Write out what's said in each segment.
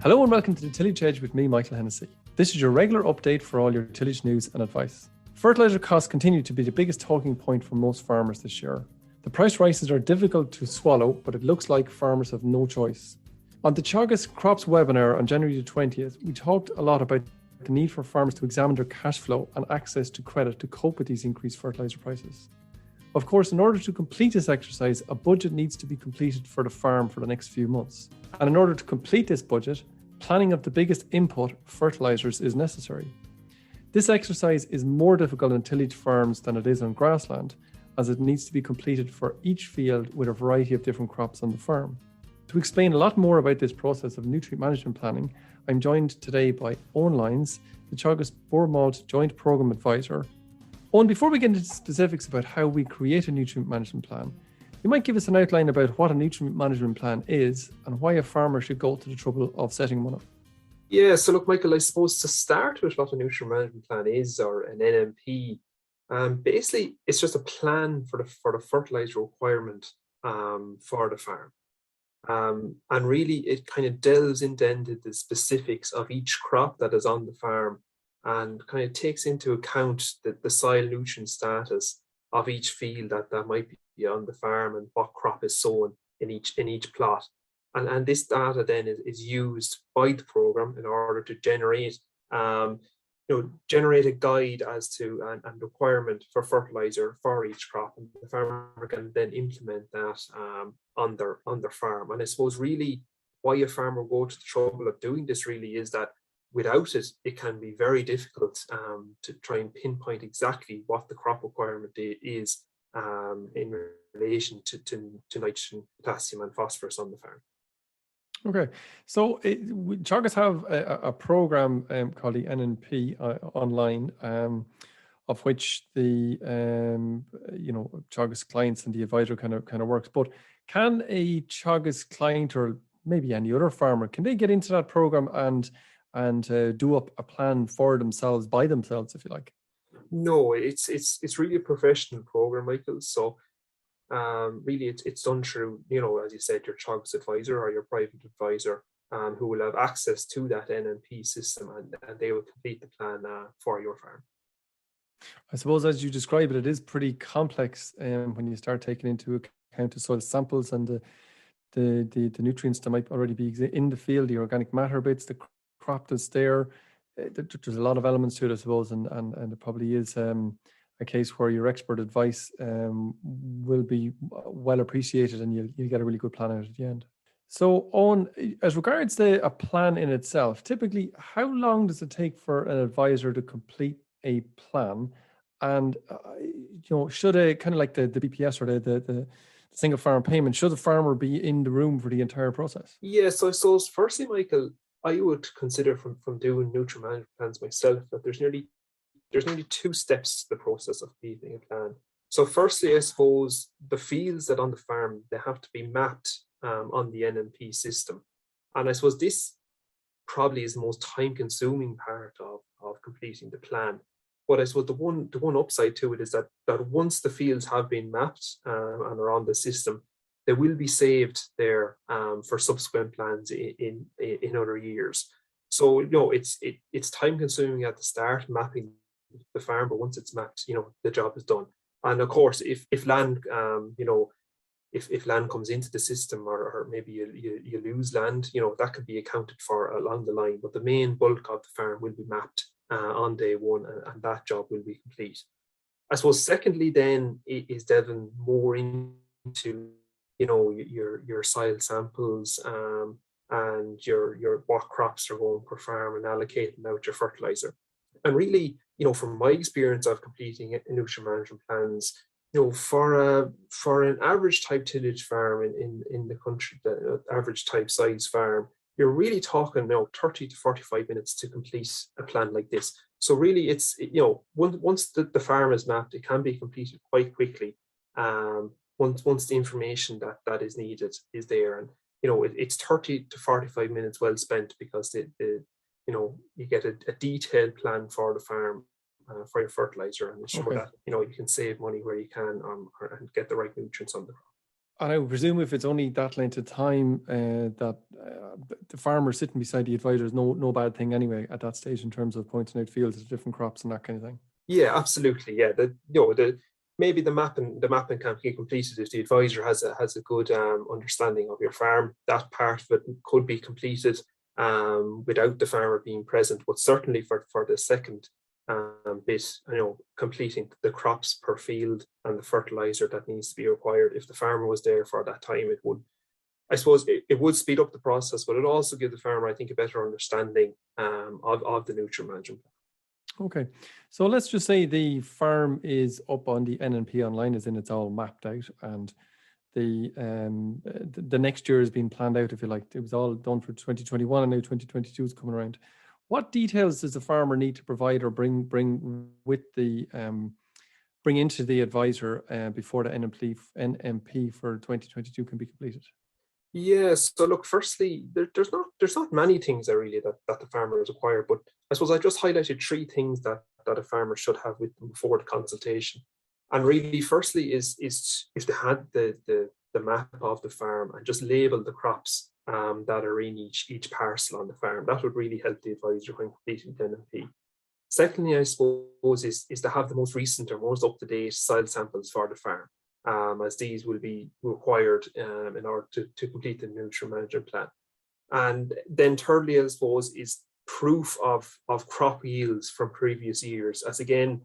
Hello and welcome to the Tillage Edge with me, Michael Hennessy. This is your regular update for all your tillage news and advice. Fertiliser costs continue to be the biggest talking point for most farmers this year. The price rises are difficult to swallow, but it looks like farmers have no choice. On the Teagasc Crops webinar on January the 20th, we talked a lot about the need for farmers to examine their cash flow and access to credit to cope with these increased fertiliser prices. Of course, in order to complete this exercise, a budget needs to be completed for the farm for the next few months. And in order to complete this budget, planning of the biggest input, fertilisers, is necessary. This exercise is more difficult on tillage farms than it is on grassland, as it needs to be completed for each field with a variety of different crops on the farm. To explain a lot more about this process of nutrient management planning, I'm joined today by Eoin Lyons, the Teagasc Boortmalt Joint Programme Advisor. Eoin, before we get into specifics about how we create a nutrient management plan, you might give us an outline about what a nutrient management plan is and why a farmer should go to the trouble of setting one up. Yeah, so look, Michael, I suppose to start with what a nutrient management plan is, or an NMP, basically it's just a plan for the fertilizer requirement for the farm. And really it kind of delves into the specifics of each crop that is on the farm and kind of takes into account the soil nutrient status of each field that might be on the farm and what crop is sown in each plot. And this data then is used by the program in order to generate a guide as to and requirement for fertilizer for each crop, and the farmer can then implement that on their farm. And I suppose really why a farmer go to the trouble of doing this really is that without it, it can be very difficult to try and pinpoint exactly what the crop requirement is in relation to nitrogen, potassium, and phosphorus on the farm. Okay, so Teagasc have a program called the NNP online, of which the Teagasc clients and the advisor kind of works. But can a Teagasc client, or maybe any other farmer, can they get into that program and do up a plan for themselves by themselves, if you like? No, it's really a professional program, Michael. So really it's done through, as you said, your Teagasc advisor or your private advisor, who will have access to that NNP system, and they will complete the plan for your farm. I suppose, as you describe it, it is pretty complex when you start taking into account the soil samples and the nutrients that might already be in the field, the organic matter bits, the crop that's there. There's a lot of elements to it, I suppose, and it probably is a case where your expert advice will be well appreciated, and you'll get a really good plan out at the end. So, Eoin, as regards a plan in itself, typically, how long does it take for an advisor to complete a plan? And should a kind of like the BPS or the single farm payment, should the farmer be in the room for the entire process? Yeah, so I suppose firstly, Michael, I would consider from doing nutrient management plans myself that there's nearly 2 steps to the process of completing a plan. So firstly, I suppose the fields that on the farm, they have to be mapped on the NMP system. And I suppose this probably is the most time-consuming part of completing the plan. But I suppose the one upside to it is that once the fields have been mapped and are on the system, they will be saved there for subsequent plans in other years. So it's time consuming at the start mapping the farm, but once it's mapped, the job is done. And of course, if land if land comes into the system, or maybe you lose land, that could be accounted for along the line. But the main bulk of the farm will be mapped on day one, and that job will be complete. I suppose secondly then is delving more into your soil samples and your what crops are going per farm, and allocating out your fertilizer. And really, from my experience of completing nutrient management plans, for an average type tillage farm in the country, the average type size farm, you're really talking 30 to 45 minutes to complete a plan like this. So really, it's once the farm is mapped, it can be completed quite quickly. Once the information that is needed is there, and it's 30 to 45 minutes well spent, because you get a detailed plan for the farm for your fertilizer, and ensure that you can save money where you can and get the right nutrients on the crop. And I would presume if it's only that length of time, that the farmer sitting beside the advisor is no bad thing anyway at that stage in terms of pointing out fields of different crops and that kind of thing. Yeah, absolutely. Yeah, maybe the mapping can't be completed if the advisor has a good understanding of your farm. That part of it could be completed without the farmer being present, but certainly for the second bit, completing the crops per field and the fertilizer that needs to be required. If the farmer was there for that time, it would, I suppose, it would speed up the process, but it also give the farmer, I think, a better understanding of the nutrient management. Okay, so let's just say the farm is up on the NNP online, as in it's all mapped out, and the next year has been planned out, if you like. It was all done for 2021, and now 2022 is coming around. What details does the farmer need to provide or bring into the advisor before the NMP for 2022 can be completed? Yes. So look, firstly, there's not many things that the farmer is required, but I suppose I just highlighted three things that a farmer should have with them before the consultation. And really, firstly, is if they had the map of the farm and just label the crops that are in each parcel on the farm, that would really help the advisor when completing the NMP. Secondly, I suppose, is to have the most recent or most up-to-date soil samples for the farm, as these will be required in order to complete the nutrient management plan. And then thirdly, I suppose, is proof of crop yields from previous years, as again,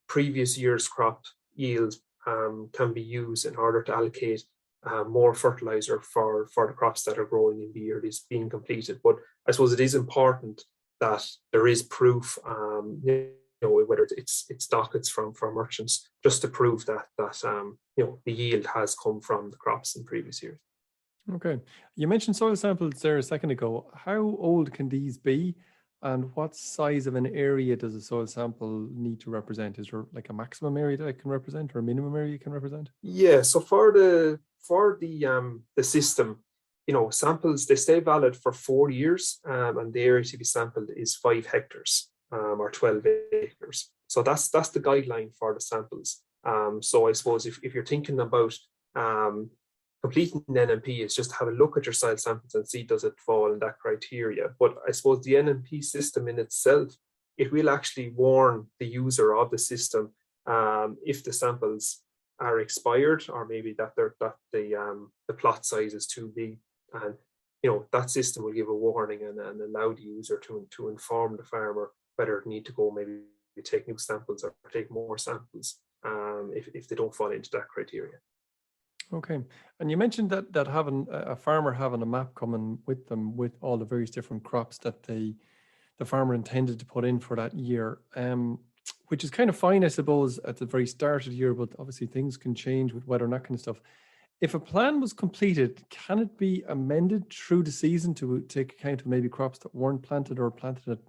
previous year's crop yields can be used in order to allocate more fertilizer for the crops that are growing in the year it is being completed. But I suppose it is important that there is proof, whether it's dockets from merchants, just to prove that the yield has come from the crops in previous years. Okay, you mentioned soil samples there a second ago. How old can these be, and what size of an area does a soil sample need to represent? Is there like a maximum area that it can represent or a minimum area it can represent? Yeah, so for the system, samples, they stay valid for 4 years, and the area to be sampled is 5 hectares or 12 acres. So that's the guideline for the samples. So I suppose if you're thinking about completing the NMP, is just to have a look at your soil samples and see does it fall in that criteria. But I suppose the NMP system in itself, it will actually warn the user of the system if the samples are expired, or maybe that the plot size is too big, and that system will give a warning and allow the user to inform the farmer whether it need to go maybe take new samples or take more samples if they don't fall into that criteria. Okay, and you mentioned that having a farmer having a map coming with them with all the various different crops that the farmer intended to put in for that year, which is kind of fine, I suppose, at the very start of the year, but obviously things can change with weather and that kind of stuff. If a plan was completed, can it be amended through the season to take account of maybe crops that weren't planted or planted at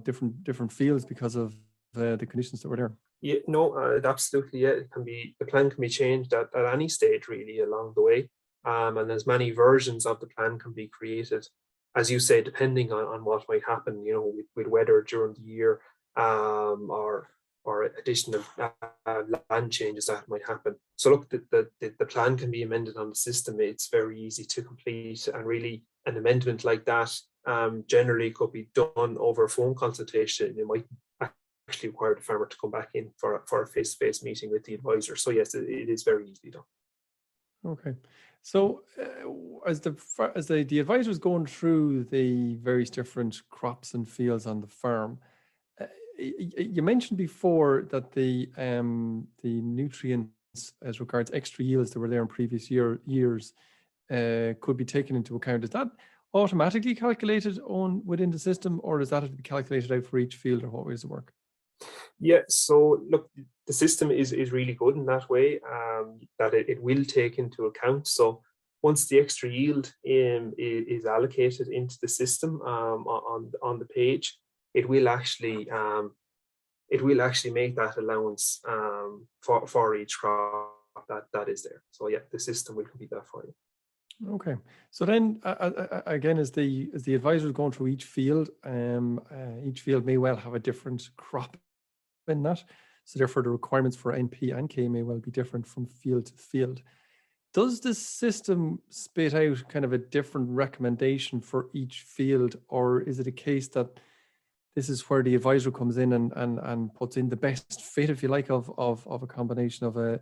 different fields because of the conditions that were there? Yeah, no, absolutely. Yeah, the plan can be changed at any stage really along the way, and as many versions of the plan can be created, as you say, depending on what might happen, with weather during the year, or additional land changes that might happen. So look, the plan can be amended on the system. It's very easy to complete, and really an amendment like that generally could be done over a phone consultation. It might actually require the farmer to come back in for a face-to-face meeting with the advisor. So yes, it is very easily done. Okay, so as the advisor is going through the various different crops and fields on the farm, you mentioned before that the nutrients as regards extra yields that were there in previous years could be taken into account. Is that automatically calculated within the system, or does that have to be calculated out for each field, or what way does it work? Yeah, so look, the system is really good in that way, that it will take into account. So once the extra yield is allocated into the system on the page, it will actually make that allowance for each crop that is there. So yeah, the system will complete that for you. Okay, so then again, as the advisor is going through each field may well have a different crop in that, so therefore the requirements for NP and K may well be different from field to field. Does this system spit out kind of a different recommendation for each field, or is it a case that this is where the advisor comes in and puts in the best fit, if you like, of a combination of a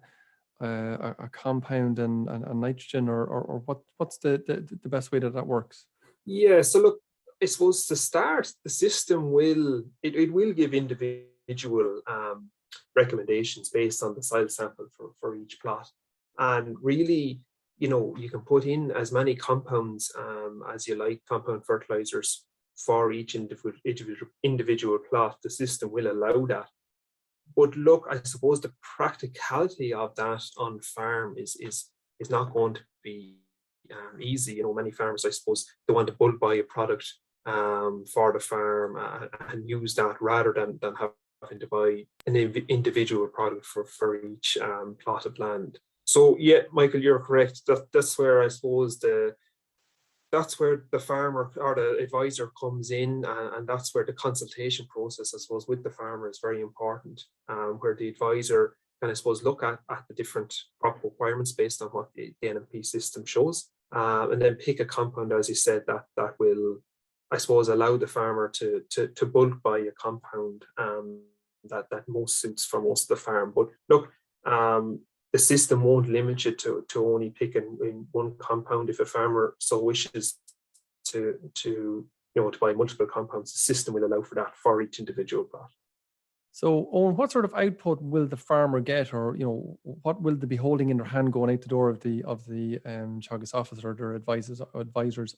compound and nitrogen, or what's the best way that works? Yeah, so look, I suppose to start, the system will give individual recommendations based on the soil sample for each plot. And really, you can put in as many compounds as you like, compound fertilizers for each individual plot. The system will allow that. But look, I suppose the practicality of that on farm is not going to be easy. Many farmers, I suppose, they want to bulk buy a product for the farm and use that rather than having to buy an individual product for each plot of land. So yeah, Michael, you're correct. That's where I suppose that's where the farmer or the advisor comes in, and that's where the consultation process, I suppose, with the farmer is very important, where the advisor can, I suppose, look at the different crop requirements based on what the NMP system shows, and then pick a compound, as you said, that will, I suppose, allow the farmer to bulk buy a compound that most suits for most of the farm. But look, the system won't limit you to only picking in one compound. If a farmer so wishes to buy multiple compounds, the system will allow for that for each individual plot. So, Eoin, what sort of output will the farmer get, or what will they be holding in their hand going out the door of the Teagasc office or their advisor's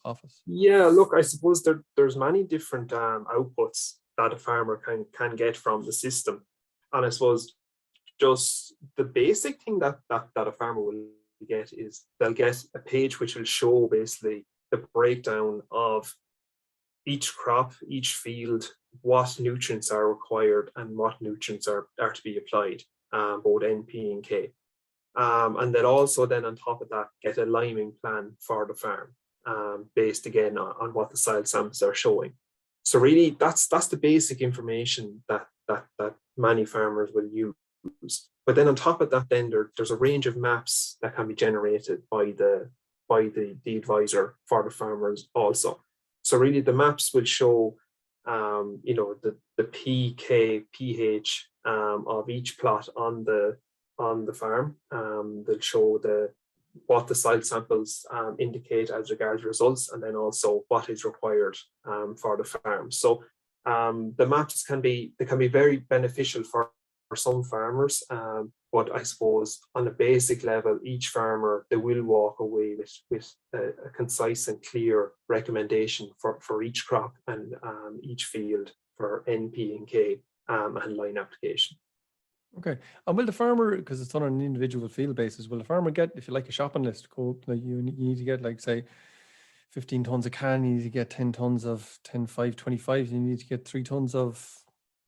office? Yeah, look, I suppose there's many different outputs that a farmer can get from the system, and I suppose just the basic thing that a farmer will get is they'll get a page which will show basically the breakdown of each crop, each field, what nutrients are required and what nutrients are to be applied, both N, P and K. And they'll also then on top of that get a liming plan for the farm, based again on what the soil samples are showing. So really that's the basic information that many farmers will use. But then on top of that, then there's a range of maps that can be generated by the advisor for the farmers also. So really the maps will show the PK, pH of each plot on the farm. They'll show what the soil samples indicate as regards results, and then also what is required for the farm. So the maps can be very beneficial for some farmers, but I suppose on a basic level, each farmer, they will walk away with a concise and clear recommendation for each crop and each field for N, P and K and line application. Okay. And will the farmer, because it's on an individual field basis, will the farmer get, if you like, a shopping list? You need to get, like, say, 15 tons of can, you need to get 10 tons of 10, 5, 25, you need to get 3 tons of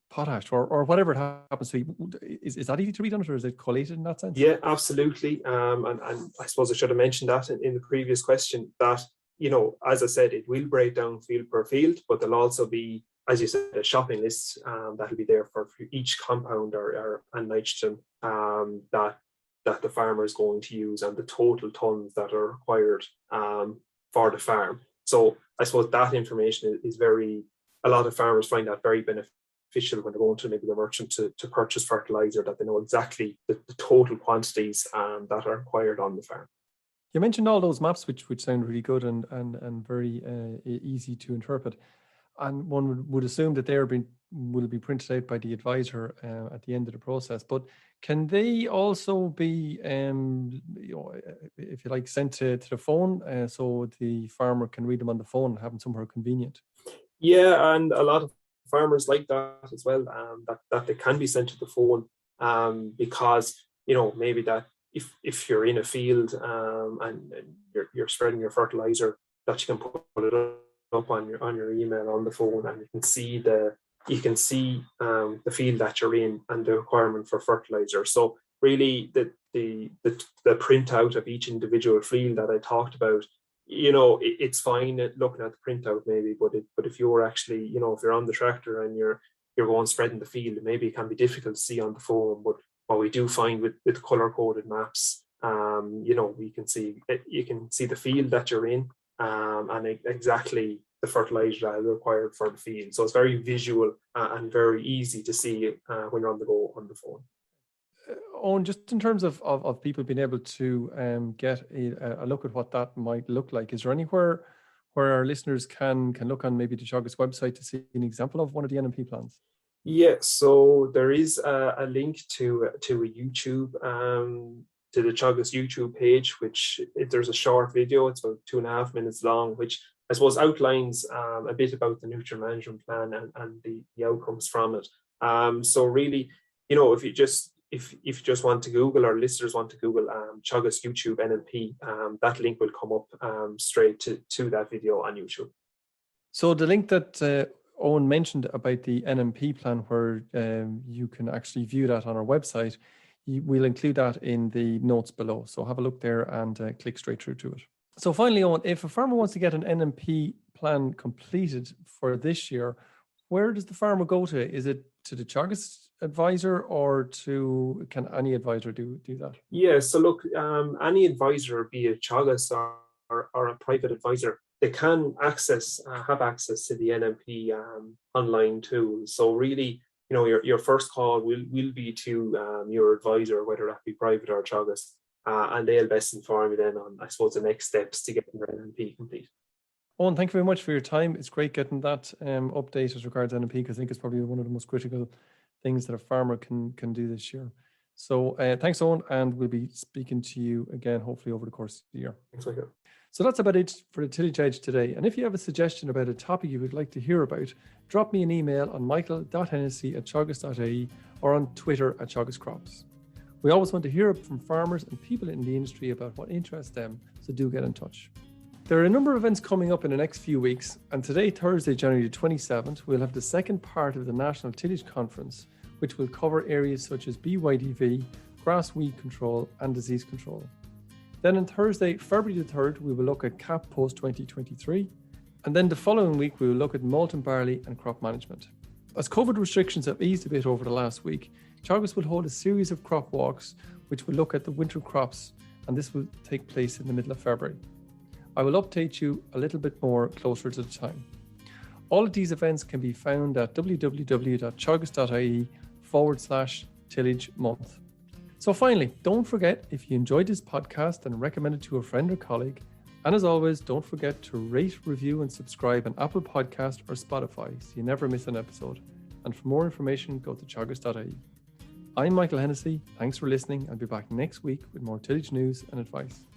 potash or whatever it happens to be. Is that easy to read on it, or is it collated in that sense? Yeah, absolutely. And I suppose I should have mentioned that in the previous question, that, as I said, it will break down field per field, but there'll also be, as you said, a shopping list that'll be there for each compound and nitrogen that the farmer is going to use, and the total tons that are required for the farm. So I suppose that information is a lot of farmers find that very beneficial when they're going to maybe the merchant to purchase fertilizer, that they know exactly the total quantities that are required on the farm. You mentioned all those maps, which sound really good and very easy to interpret. And one would assume that will be printed out by the advisor at the end of the process. But can they also be, if you like, sent to the phone so the farmer can read them on the phone and have them somewhere convenient? Yeah, and a lot of farmers like that as well, that they can be sent to the phone, because maybe that if you're in a field and you're spreading your fertilizer, that you can put it up on your email on the phone, and you can see the field that you're in and the requirement for fertilizer. So really the printout of each individual field that I talked about, it's fine looking at the printout maybe, but if you're actually, if you're on the tractor and you're going spreading the field, maybe it can be difficult to see on the phone. But what we do find with color-coded maps, We can see, you can see the field that you're in, and exactly the fertilizer that is required for the field. So it's very visual and very easy to see when you're on the go on the phone. Owen, just in terms of people being able to get a look at what that might look like, is there anywhere where our listeners can look on maybe the Teagasc website to see an example of one of the NMP plans? Yeah, so there is a link to a YouTube, to the Teagasc YouTube page, which there's a short video. It's about 2.5 minutes long, which I suppose outlines a bit about the nutrient management plan and the outcomes from it. So really, if you just want to Google, or listeners want to Google Teagasc YouTube NMP, that link will come up straight to that video on YouTube. So the link that Eoin mentioned about the NMP plan, where you can actually view that on our website, we'll include that in the notes below. So have a look there and click straight through to it. So finally, Eoin, if a farmer wants to get an NMP plan completed for this year, where does the farmer go to? Is it to the Teagasc advisor, or can any advisor do that? Yeah, so look, any advisor, be it Teagasc or a private advisor, they can have access to the NMP online tool. So really, your first call will be to your advisor, whether that be private or Teagasc, and they'll best inform you then on, I suppose, the next steps to get your NMP complete. Eoin, thank you very much for your time. It's great getting that update as regards NMP, because I think it's probably one of the most critical things that a farmer can do this year. So thanks, Eoin, and we'll be speaking to you again, hopefully over the course of the year. Thanks, Michael. So that's about it for the Tillage Edge today. And if you have a suggestion about a topic you would like to hear about, drop me an email on michael.hennessy@teagasc.ie or on Twitter @teagascrops. We always want to hear from farmers and people in the industry about what interests them, so do get in touch. There are a number of events coming up in the next few weeks, and today, Thursday, January 27th, we'll have the second part of the National Tillage Conference, which will cover areas such as BYDV, grass weed control and disease control. Then on Thursday, February the 3rd, we will look at CAP Post 2023, and then the following week we will look at malt and barley and crop management. As COVID restrictions have eased a bit over the last week, Teagasc will hold a series of crop walks which will look at the winter crops, and this will take place in the middle of February. I will update you a little bit more closer to the time. All of these events can be found at www.teagasc.ie/tillage month. So finally, don't forget, if you enjoyed this podcast, and recommend it to a friend or colleague. And as always, don't forget to rate, review and subscribe on Apple Podcast or Spotify so you never miss an episode. And for more information, go to teagasc.ie. I'm Michael Hennessy. Thanks for listening. I'll be back next week with more tillage news and advice.